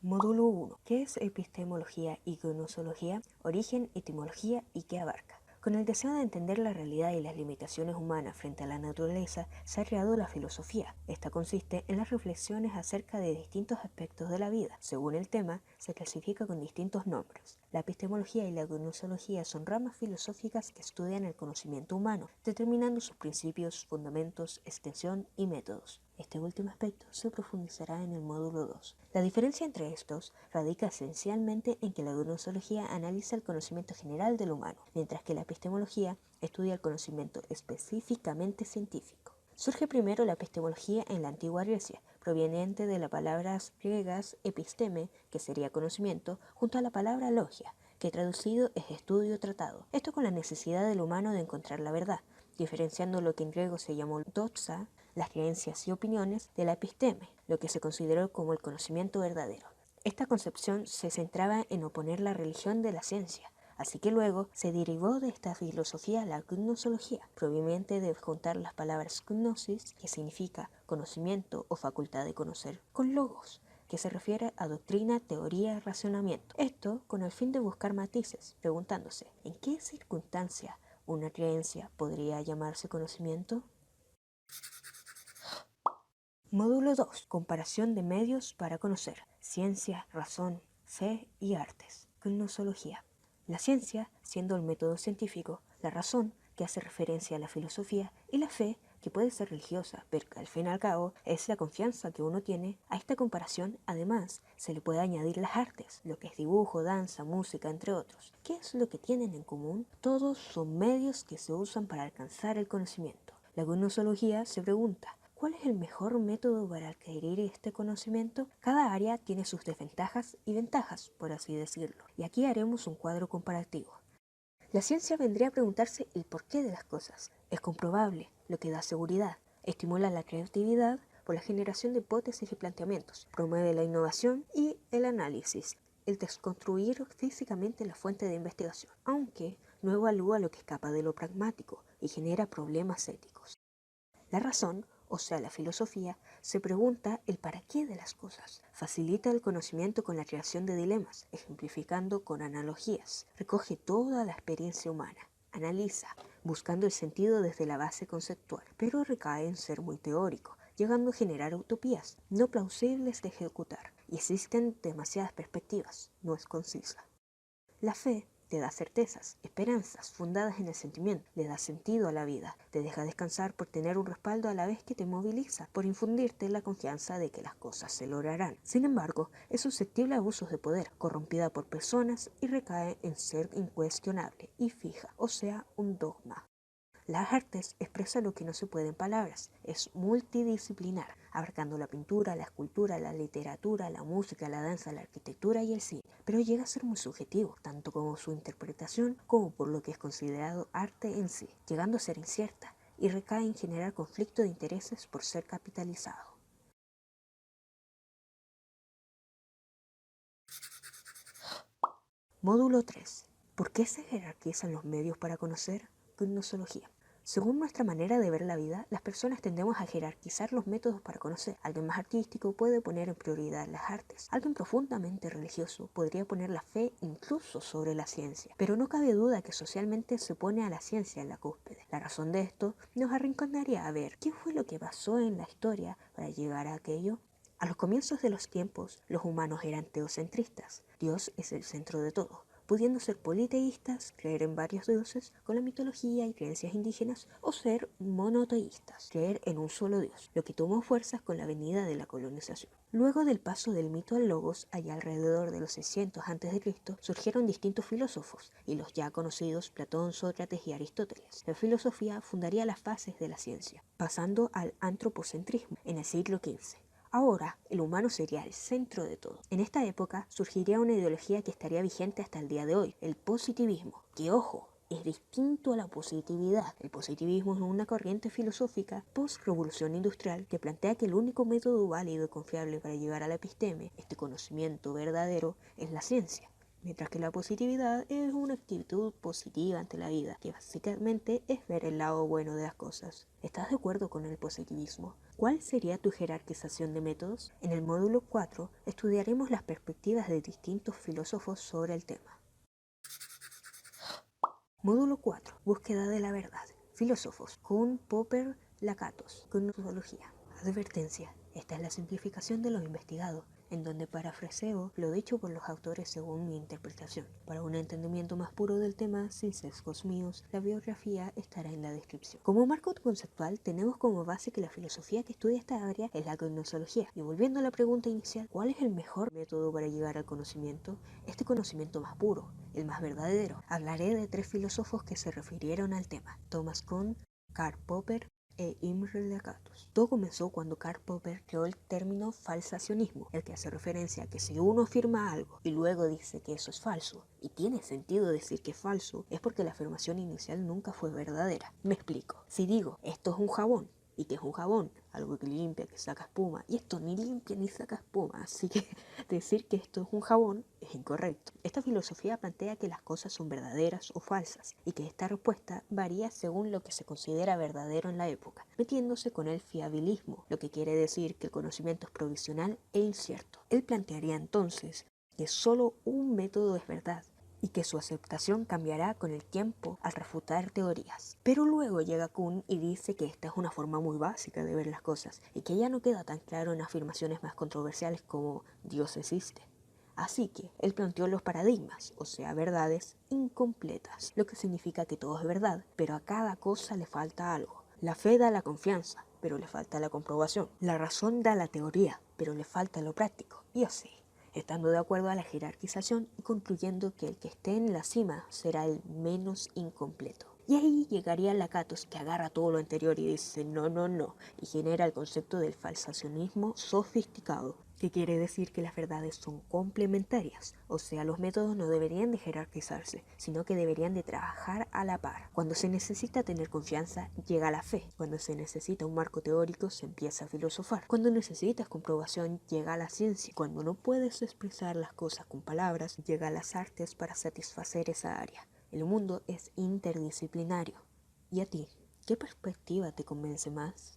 Módulo 1. ¿Qué es epistemología y gnosología? Origen, etimología y qué abarca. Con el deseo de entender la realidad y las limitaciones humanas frente a la naturaleza, se ha creado la filosofía. Esta consiste en las reflexiones acerca de distintos aspectos de la vida. Según el tema, se clasifica con distintos nombres. La epistemología y la gnosología son ramas filosóficas que estudian el conocimiento humano, determinando sus principios, fundamentos, extensión y métodos. Este último aspecto se profundizará en el módulo 2. La diferencia entre estos radica esencialmente en que la gnosología analiza el conocimiento general del humano, mientras que la epistemología estudia el conocimiento específicamente científico. Surge primero la epistemología en la antigua Grecia, proveniente de las palabras griegas episteme, que sería conocimiento, junto a la palabra logia, que traducido es estudio o tratado. Esto con la necesidad del humano de encontrar la verdad, diferenciando lo que en griego se llamó doxa, las creencias y opiniones, de la episteme, lo que se consideró como el conocimiento verdadero. Esta concepción se centraba en oponer la religión de la ciencia, así que luego se derivó de esta filosofía la gnosología, proveniente de juntar las palabras gnosis, que significa conocimiento o facultad de conocer, con logos, que se refiere a doctrina, teoría, razonamiento. Esto con el fin de buscar matices, preguntándose, ¿en qué circunstancia una creencia podría llamarse conocimiento? Módulo 2. Comparación de medios para conocer. Ciencia, razón, fe y artes. Gnosología. La ciencia, siendo el método científico, la razón, que hace referencia a la filosofía, y la fe, que puede ser religiosa, pero que al fin y al cabo es la confianza que uno tiene. A esta comparación, además, se le puede añadir las artes, lo que es dibujo, danza, música, entre otros. ¿Qué es lo que tienen en común? Todos son medios que se usan para alcanzar el conocimiento. La gnosología se pregunta, ¿cuál es el mejor método para adquirir este conocimiento? Cada área tiene sus desventajas y ventajas, por así decirlo, y aquí haremos un cuadro comparativo. La ciencia vendría a preguntarse el porqué de las cosas. Es comprobable, lo que da seguridad, estimula la creatividad por la generación de hipótesis y planteamientos, promueve la innovación y el análisis, el desconstruir físicamente la fuente de investigación, aunque no evalúa lo que escapa de lo pragmático y genera problemas éticos. La razón, o sea, la filosofía, se pregunta el para qué de las cosas. Facilita el conocimiento con la creación de dilemas, ejemplificando con analogías. Recoge toda la experiencia humana. Analiza, buscando el sentido desde la base conceptual, pero recae en ser muy teórico, llegando a generar utopías no plausibles de ejecutar. Y existen demasiadas perspectivas, no es concisa. La fe te da certezas, esperanzas fundadas en el sentimiento, le da sentido a la vida, te deja descansar por tener un respaldo a la vez que te moviliza, por infundirte la confianza de que las cosas se lograrán. Sin embargo, es susceptible a abusos de poder, corrompida por personas y recae en ser incuestionable y fija, o sea, un dogma. Las artes expresan lo que no se puede en palabras, es multidisciplinar, abarcando la pintura, la escultura, la literatura, la música, la danza, la arquitectura y el cine, pero llega a ser muy subjetivo, tanto como su interpretación como por lo que es considerado arte en sí, llegando a ser incierta y recae en generar conflicto de intereses por ser capitalizado. Módulo 3. ¿Por qué se jerarquizan los medios para conocer? Gnosología. Según nuestra manera de ver la vida, las personas tendemos a jerarquizar los métodos para conocer. Alguien más artístico puede poner en prioridad las artes. Alguien profundamente religioso podría poner la fe incluso sobre la ciencia. Pero no cabe duda que socialmente se pone a la ciencia en la cúspide. La razón de esto nos arrinconaría a ver qué fue lo que pasó en la historia para llegar a aquello. A los comienzos de los tiempos, los humanos eran teocentristas. Dios es el centro de todo, pudiendo ser politeístas, creer en varios dioses, con la mitología y creencias indígenas, o ser monoteístas, creer en un solo Dios, lo que tomó fuerzas con la venida de la colonización. Luego del paso del mito al logos, allá alrededor de los 600 a.C., surgieron distintos filósofos, y los ya conocidos Platón, Sócrates y Aristóteles. La filosofía fundaría las fases de la ciencia, pasando al antropocentrismo en el siglo XV. Ahora, el humano sería el centro de todo. En esta época surgiría una ideología que estaría vigente hasta el día de hoy, el positivismo, que ojo, es distinto a la positividad. El positivismo es una corriente filosófica post-revolución industrial que plantea que el único método válido y confiable para llegar a la episteme, este conocimiento verdadero, es la ciencia. mientras que la positividad es una actitud positiva ante la vida, que básicamente es ver el lado bueno de las cosas. ¿Estás de acuerdo con el positivismo? ¿Cuál sería tu jerarquización de métodos? En el módulo 4 estudiaremos las perspectivas de distintos filósofos sobre el tema. Módulo 4. Búsqueda de la verdad. Filósofos. Kuhn, Popper, Lakatos. Gnosología. Advertencia. Esta es la simplificación de lo investigado, en donde parafraseo lo dicho por los autores según mi interpretación. Para un entendimiento más puro del tema, sin sesgos míos, la biografía estará en la descripción. Como marco conceptual, tenemos como base que la filosofía que estudia esta área es la gnosología. Y volviendo a la pregunta inicial, ¿cuál es el mejor método para llegar al conocimiento? Este conocimiento más puro, el más verdadero. Hablaré de 3 filósofos que se refirieron al tema: Thomas Kuhn, Karl Popper e Imre Lakatos. Todo comenzó cuando Karl Popper creó el término falsacionismo, el que hace referencia a que si uno afirma algo y luego dice que eso es falso, y tiene sentido decir que es falso, es porque la afirmación inicial nunca fue verdadera. Me explico. Si digo, esto es un jabón, y que es un jabón, algo que limpia, que saca espuma, y esto ni limpia ni saca espuma, así que decir que esto es un jabón es incorrecto. Esta filosofía plantea que las cosas son verdaderas o falsas, y que esta respuesta varía según lo que se considera verdadero en la época, metiéndose con el fiabilismo, lo que quiere decir que el conocimiento es provisional e incierto. Él plantearía entonces que solo un método es verdad, y que su aceptación cambiará con el tiempo al refutar teorías. Pero luego llega Kuhn y dice que esta es una forma muy básica de ver las cosas, y que ya no queda tan claro en afirmaciones más controversiales como Dios existe. Así que él planteó los paradigmas, o sea, verdades incompletas, lo que significa que todo es verdad, pero a cada cosa le falta algo. La fe da la confianza, pero le falta la comprobación. La razón da la teoría, pero le falta lo práctico, y así, estando de acuerdo a la jerarquización y concluyendo que el que esté en la cima será el menos incompleto. Y ahí llegaría Lakatos, que agarra todo lo anterior y dice no, no, no, y genera el concepto del falsacionismo sofisticado, que quiere decir que las verdades son complementarias, o sea, los métodos no deberían de jerarquizarse, sino que deberían de trabajar a la par. Cuando se necesita tener confianza, llega la fe. Cuando se necesita un marco teórico, se empieza a filosofar. Cuando necesitas comprobación, llega la ciencia. Cuando no puedes expresar las cosas con palabras, llega las artes para satisfacer esa área. El mundo es interdisciplinario. ¿Y a ti? ¿Qué perspectiva te convence más?